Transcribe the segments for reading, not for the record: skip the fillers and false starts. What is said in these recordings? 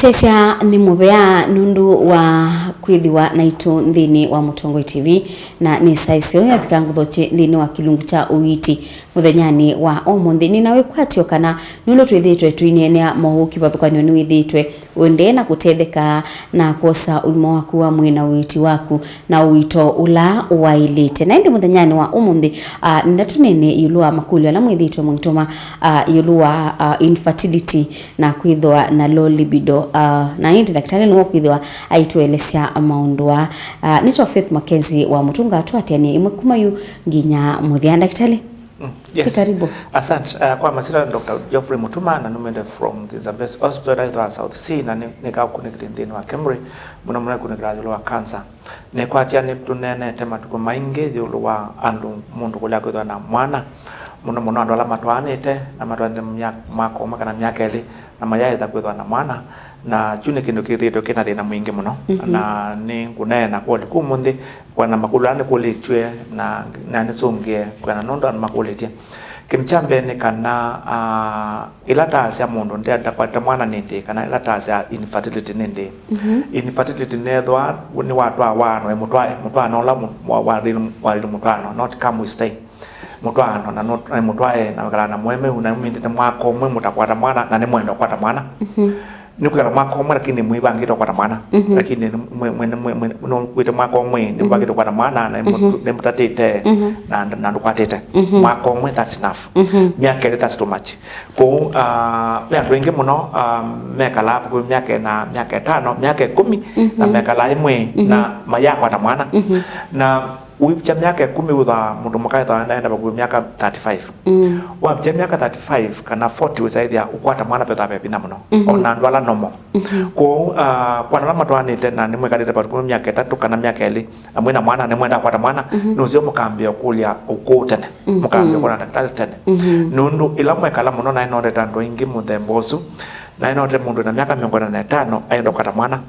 Sasa ni mubea nundu wa kwithiwa na itu nthini wa Mutongoi TV na ni saisi ya pikangu thoche nthini wa kilungu cha Uiiti muthenyani wa omuthi ni nawe kwatio kana nundu twithitwe twinenia mohuki bathukanio ni withitwe wende na kutetheka na kosa uimo waku wa mwina Uiiti waku na uito ula wailite na ndi muthenyani wa omuthi ndatunene yulua makuli ala mwithitwe mwitoma yulua infertility na kwithwa na low libido na hindi daktari no kwithwa aituelesya maundwa nito Faith Mackenzie wa Mutunga atwatiani imwe kumayu nginya muthia daktari. Yes. Karibu. Asante. Kwa masira Dr. Geoffrey Mutuma na numende from the Zambes Hospital in South Sea na nika connected nthini wa Kemri muna muna kunegrado wa cancer. Ne kwa tiani tunene tema tuko mainge yulu wa andu mundu kulia kwithwa na mwana muna andu ala matwanite na matwanite mako maka na myaka eli na mayai ta kwithwa na mwana na chune kindu kithito kina thina mwingi muno na ni kunena kwa kumundi kwa na makulani kulichwe na nisonge kwa na nondo na makulitia kimchambe ni kana ilata sia mundu ndia kwata mwana nindi kana ilata sia infertility nindi infertility nethwa ni watu awano mutwana ola wa mutwana not come we stay mutwana na not mutwae na kala na mweme una mindi mwako mwe mutakwata mwana na ni mwendo kwata mwana nukala mwako mwe lakini mwibangito kwata mwana lakini mwe wita mwako mwe ni mbangito kwata mwana na mutatete na ndukwatete mwako mwe that's enough myaka that's too much ko ya wengi muno mekala hapo myaka na myaka 5 myaka 10 na mekala imwe na mayako kwata mwana na uipicha myaka 10 utha mundu mukaitha naenda kwa myaka 35 wa myaka 35 kana 40 usaidhia ukwata mwana petha pepi na muno ona ndwala nomo ko kwa na matwanite na nimwe kalite pa kwa myaka 3 kana myaka 2 amwe na mwana nimwe na kwata mwana nuzio mukambia kulia ukutene mukambia kwa daktari tene nundu ila mwe kala muno na ino retando ingi muthembosu na ino re mundu na myaka 5 aenda kwata mwana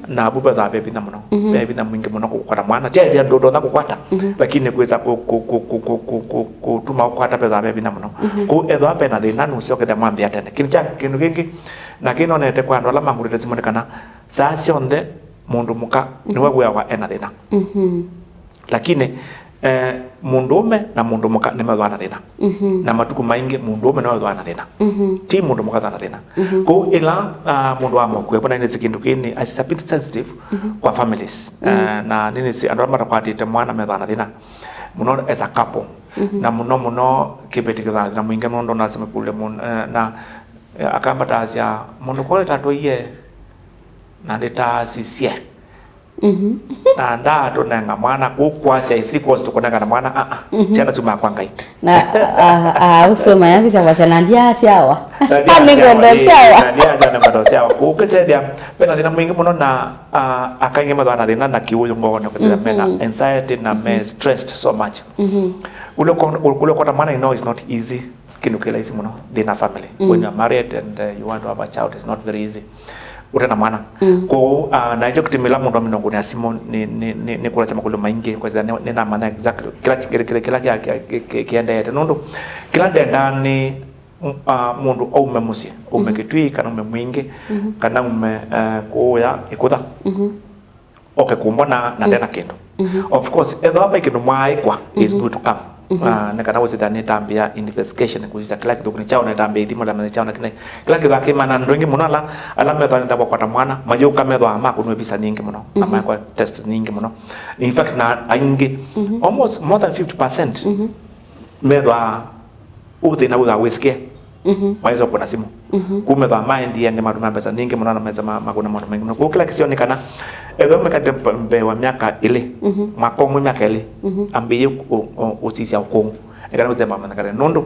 na buba tha pepi na muno pepi na mwingi muno kwata mwana je ndodo na kukwata lakini kuweza kutuma kwata pesa pepi na muno ku edho ape na thina nusio kethe mwambia tene kindu kingi na kino nete kwa ndo ala mangurite simonekana saa cionthe mundu muka niwe gwa ena thina lakini mundume na mundu muka ni mathwana thina na matuku maingi mundume no thwana thina ti mundu muka thwana thina ko ila mundu wa mokwe bona ni sikindu kini as a bit sensitive kwa families na nini si andora matakwatite mwana methwana thina muno as a couple na muno kibetikira na mwingi mundo na sema kule na akambata asia mundu kwa tatoye na ndeta sisie na ndado nanga mwana kukwasha isikozi tukonanga na mwana chana tuma kwangai na usoma yavisa wasana ndia siawa amengondo siawa ndia jana ngondo siawa kukesedia pena dina mwingi muno na akainge madana dina na kiuyo ngone kusedia mena anxiety na me stressed so much ule kwa mwana you know is not easy kinukela isi muno dina family when you are married and you want to have a child it's not very easy utena mwana ko na hicho kutimila mundu aminongo ni asimo ni kula chama kulo maingi kwa sababu ni na maana exactly kila kienda yete nondo kila ndani mundu au memusie umekitwi kana umemwingi kana ume kuya ikuda okay kumbona na ndena kindu of course edho aba kindu mwaikwa is good to come na kana wose dani tambia investigation kuzisa kila kitu kuni chao na tambia idimo la chao na kila kitu akimana ndongi munala alama ndo ndabo kwa mwana majo kamedho ama kunwe bisa nyingi muno ama kwa test nyingi muno in fact na aingi almost more than 50% medho uthi na uza wisikia maizo kuna simu kumedho mind ya ndema tuma pesa nyingi muno na meza makuna mambo mengi muno kila kisioni kana edho mekadembe wa miaka ile makomo miaka ile ambiye usisi ukongo ekana mzema manakare nondo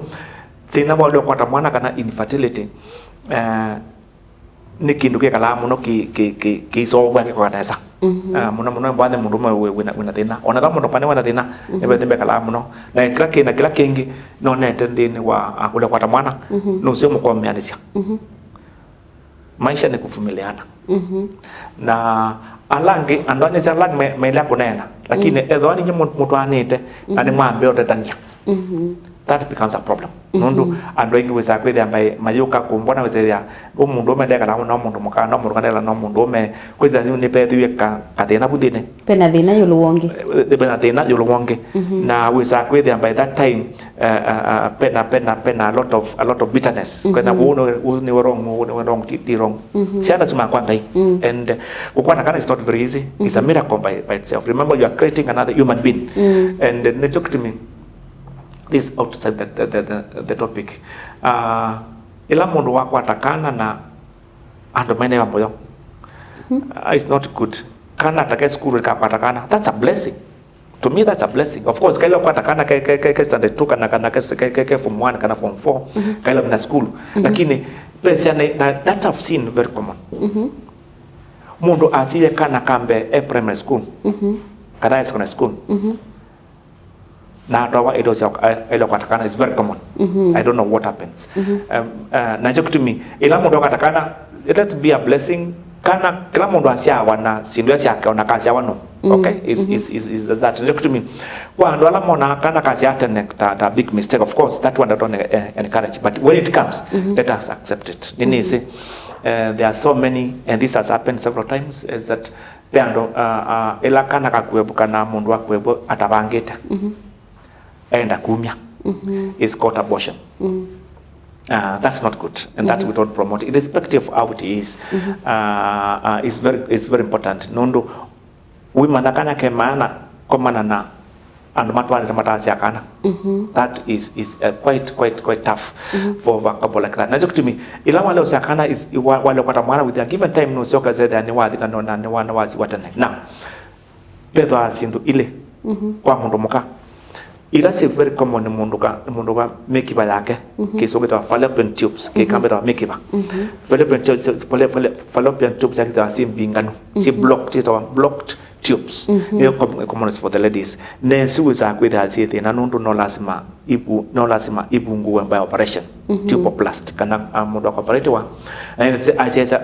thina bado kwata mwana kana infertility ni kindu ke kala muno ki so bwa ke kwa tesa muno bwana mundu wina thina ona kama ndo pane wana thina ebe tembe kala muno na kila kingi no nete ndini wa akule kwata mwana no sio mko myanisia maisha ni kuvumiliana na alangi andani za alangi maila kunena lakini edho ni mtu anite ani mwambe otetania that becomes a problem. Nundu andu ingi wisa kwithi ambaye mayuka kumbona wizia umundu umendeka na mundu muka no mundu kanela no mundu ume kwithi ni pethiwe kathina buthine pena thina yuluwonge na wisa kwithi ambaye that time pena a lot of bitterness kwenda ni wrong ti wrong siana tuma kwa ngai and kukwata kana is not very easy. It's a miracle by itself. Remember, you are creating another human being and they took to me this outside the topic. Ila mundu wako atakana na ando mene wamboyo. It's not good. Kana atake skuru katakana. That's a blessing. To me, that's a blessing. Of course, kailo kwa atakana ke standard 2 kana ke form 1 kana form 4 kailo na school. Lakini that I've seen very common. Mundu asile kana kambe primary school. Kana secondary school. Na atawa ilo katakana is very common. I don't know what happens. Na joke to me, ila mundu katakana, let be a blessing. Kana kila mundu asiawa na sindu yake ona kasi awa no. Okay, is that joke to me. Kwa ndo ala mona kana kasi atene ta big mistake. Of course, that one I don't encourage. But when it comes, let us accept it. Nini say there are so many, and this has happened several times, is that peando ila kana kakuebuka na mundu wa kuebu atabangeta. And akumia is called abortion. That's not good, and that we don't promote. Irrespective of how it is, is very important. Nondo we manakana ke maana komana na and matwani tamatasi akana. That is quite tough for a couple like that. Najok to me, ila wale usakana is wale kwa mwana with a given time no soka zeda ni wadi na ni wana wazi watane. Now, pedo asindu ile kwa mundu muka. It's very common in munduka mekiba yake kisogeta fallopian tubes ke kambera mekiba fallopian tubes yake ta simbingano si blocked tubes ni common for the ladies ne siweza kwenda azite na nundu no lazima ibu nguwe by operation tuboplasty kana mundu operate wa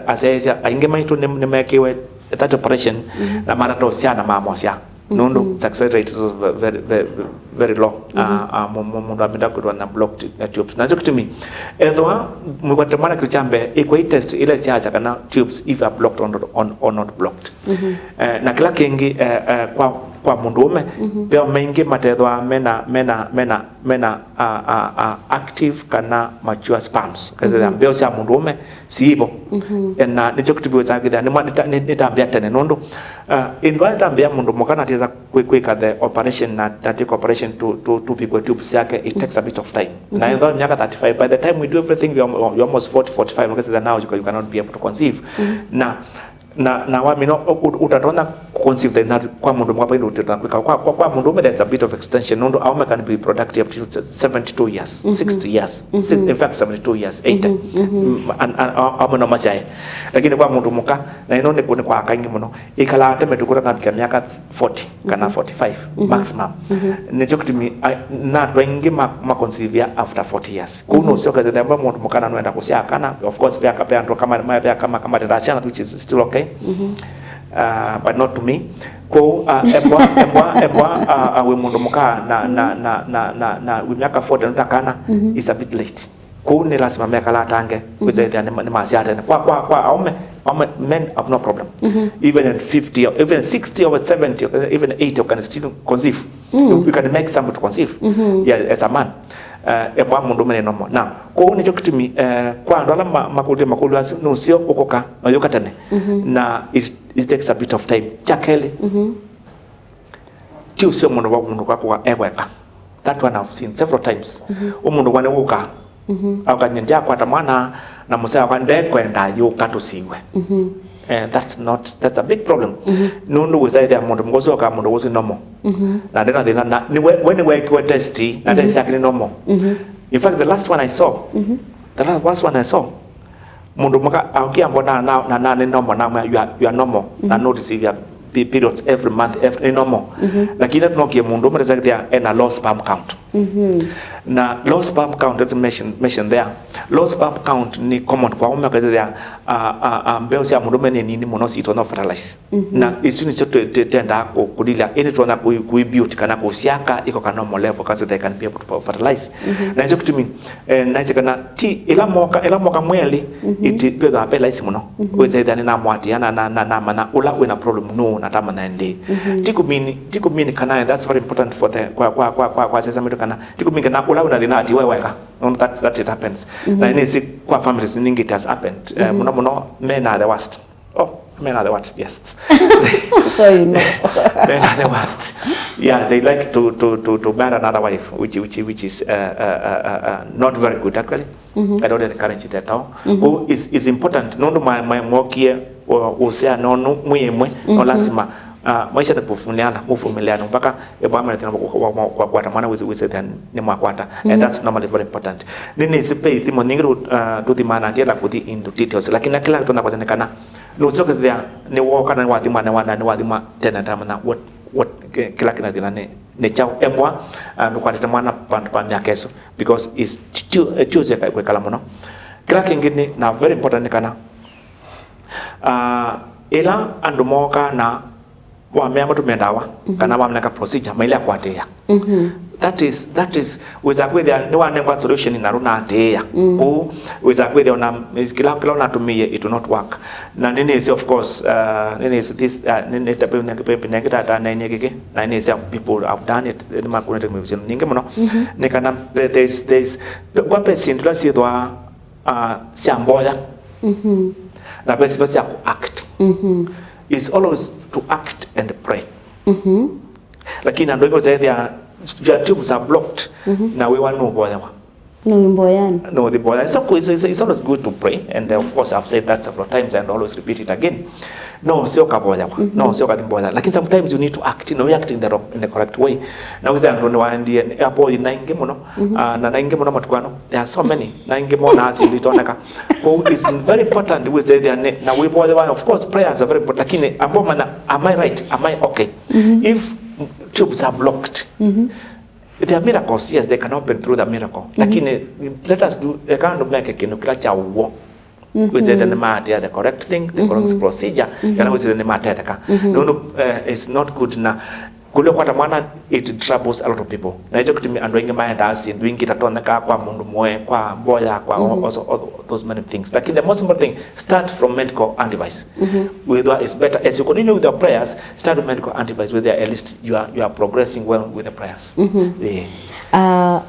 asesa ingema itu ne mekiwe that operation na mara to sia na mamosia Nondo success rate is very low. Mundu amenda kudwa na blocked tubes. Na joke to me. Edwa mwatamana kuchambe equate test ile chacha kana tubes if are blocked or not blocked. Na kila kingi kwa mundume pia mengi matedwa mena active kana mature sperms. Kaza mbeo sia mundume siibo. Na ni joke to be wazagida ni tambia tene nondo indwa tambia mundu mokana tiza kweka the operation na that operation to pigwa tubes yake it takes a bit of time. Na indwa miaka 35 by the time we do everything we almost 40-45 because now you cannot be able to conceive. Na wamino utatona conceive that kwa mundu mwapa ino utakweka kwa mundu there's a bit of extension nondo aume can be productive up to 72 years 60 years in fact 72 years 80 aume no masai lakini kwa mundu muka na ino ne kwa akangi muno ikala ateme tukura na miaka 40 kana 45 maximum ne joke to me na twengi ma conceive after 40 years kuno sio kaza ndio mundu muka na noenda kusia kana of course pia kapea ndo kama tendasiana which is still okay. But not to me. Ko we mundu muka na we miaka 40 ndakana is a bit late. Ko ne lazima miaka la tange kuza ni masiata kwa aume men have no problem. Even at 50 or even 60 or 70 or even 80 you can still conceive. You can make somebody to conceive. Yeah, as a man. Eba mundu mene nomo. Now, ko ni joke to me kwa ndola makulu no sio okoka na yokatane. Na it takes a bit of time. Chakele. Tiu sio mundu kwa eweka. That one I've seen several times. Umundu wane uka. Akanyanja kwa tamana na musaya kwa ndekwenda yoka tusiwe. That's a big problem. Nundu wizai mundu mgozo ka mundu wozi nomo. Na dena na when we were testy na dena exactly normal. In fact the last one I saw mundu maka aukia mbona na normal na you are normal na notice your periods every month every normal. Lakini tunokie mundu mreza kia ena low sperm count. Na low sperm count that mention there, low sperm count ni common kwa ume kwa there mbeo sia mudume ni nini muno si to no fertilize na isu ni choto tenda kudila ini to na kuibuild kana kusiaka iko kana normal level kasi they can be able to fertilize na hizo kitu na hizo kana ti ila moka mweli iti pedo apela isi muno weza idani na mwati na mana ula wina problem no na tama na ndi tiku mini kana that's very important for the kwa sasa mito kana tiku mini kana ula wina dina ati weweka that it happens na ini si kwa families ningi it has happened muno men are the worst. Men are the worst, yes. So you know. Men are the worst. Yeah, they like to marry another wife, which is not very good actually. I don't encourage it at all. Is important. No my mokie or say no muyemwe no lazima maisha ni kuvumiliana mpaka ebama tena kwa Mwana we say then ni Kukwata, and that's normally very important. Nini sipe thimo ningiru do the man and kuti into details lakini kila kitu nakwazekana no choke there ni woka na wadima tena tamana what kila kina dina ne chao emwa no kwata Mwana pa miakeso because is choose kwa kala muno kila kingine na very important kana ela andumoka na wa meama tumendawa kana wa mnaka procedure maile akwatea that is wizakwe there no one never solution in aruna atea ku wizakwe there na kila na tumie it will not work na nini is of course nini is this nini tape negative ta na nyegeke na nini is people have done it in ma connect me ninge mono ne kana there's kwa person tula si doa siamboya na person si act is always to act and pray. Lakini ando iko zaidi ya your tubes are blocked. Na we want no boya. No the boya. So it's always good to pray, and of course I've said that several times and always repeat it again. No sio kaboya. No sio kadimboya. Lakini sometimes you need to act, we act in the correct way. Now there ndo wandi hapo inainge muno na nainge muno matukano. There are so many. Nainge mona asili tonaka. It's very important we say there na we boya. Of course prayers are very important. Lakini am I right? Am I okay? If tubes are blocked, there are miracles, yes, they can open through the miracle. Lakini let us do a kind of like a kinukila cha uwo. We say the correct thing, the correct procedure. We say no, it's not good na. Kukwata Mwana it troubles a lot of people. Na hicho kitu andoinge maenda asi doing it atoneka kwa mundu moe kwa boya kwa also those many things. Like the most important thing, start from medical advice. It's better as you continue with your prayers, start with medical advice with at least you are progressing well with the prayers. No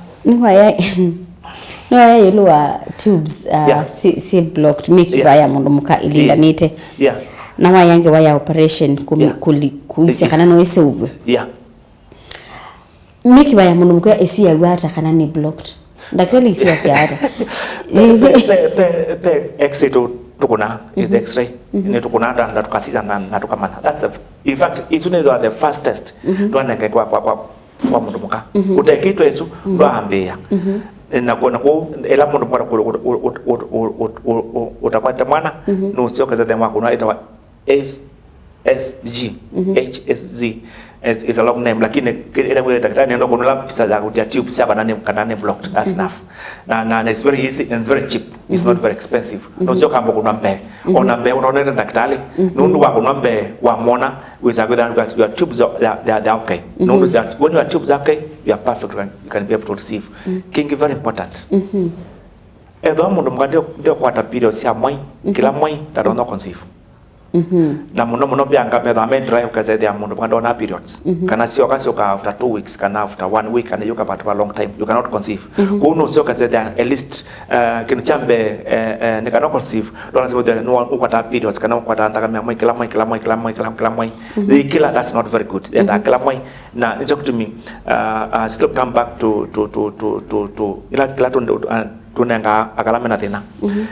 yellow tubes si blocked make via mundu muka ilindanite. Yeah. Na wayange waya operation kuisia kana no ese ubu. Yeah. Miki baya mundu mukwa esi ya hata kana ni blocked. Daktari isi ya hata. The X-ray tukuna is the X-ray. Ni tukuna na tukasiza na tukamana. That's in fact it's one of the fastest. Tuaneke kwa mundu muka. Utekitwe etu ndo ambia. Na kuona ela mundu mukwa utakwata Mwana no sio kaza dema kuna itawa HSG is a long name lakini ile wewe daktari ndio kuna pesa za kutia tube saba kanane blocked that's enough na it's very easy and very cheap it's not very expensive no sio kama kuna mbe ona mbe unaona daktari nundu wa kuna mbe wa Mwana with a good and your tubes they are okay nundu that when your tubes are okay you are perfect you can be able to receive king very important edo mundu ndio kwata period sia mwai kila mwai tadonda conceive na muno byanga me da drive kaza dia mundu ngandona periods kana sio ka after 2 weeks kana after 1 week and you can but a long time you cannot conceive kuno sio kaza dia at least kinu chambe ne cannot conceive don't say that no ukwata periods kana ukwata antaka me kila mwai kila that's not very good and kila mwai na it's up to me still come back to ila kila tunenga akalame na thina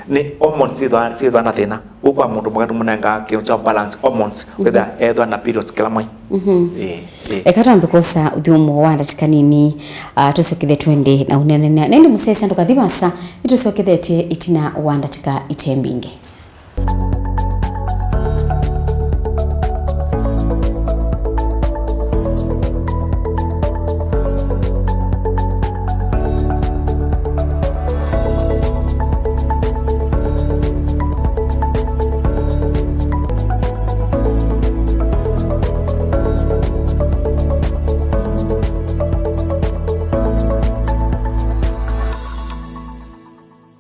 ni hormones sidwa na thina ukwa mundu mugatu munenga kincho balance hormones whether either na periods kila mwai ekata mbikosa udhumo wanda tikanini tusokithe twende na unene nende musesa ndukadhibasa itusokithete itina wanda tika itembinge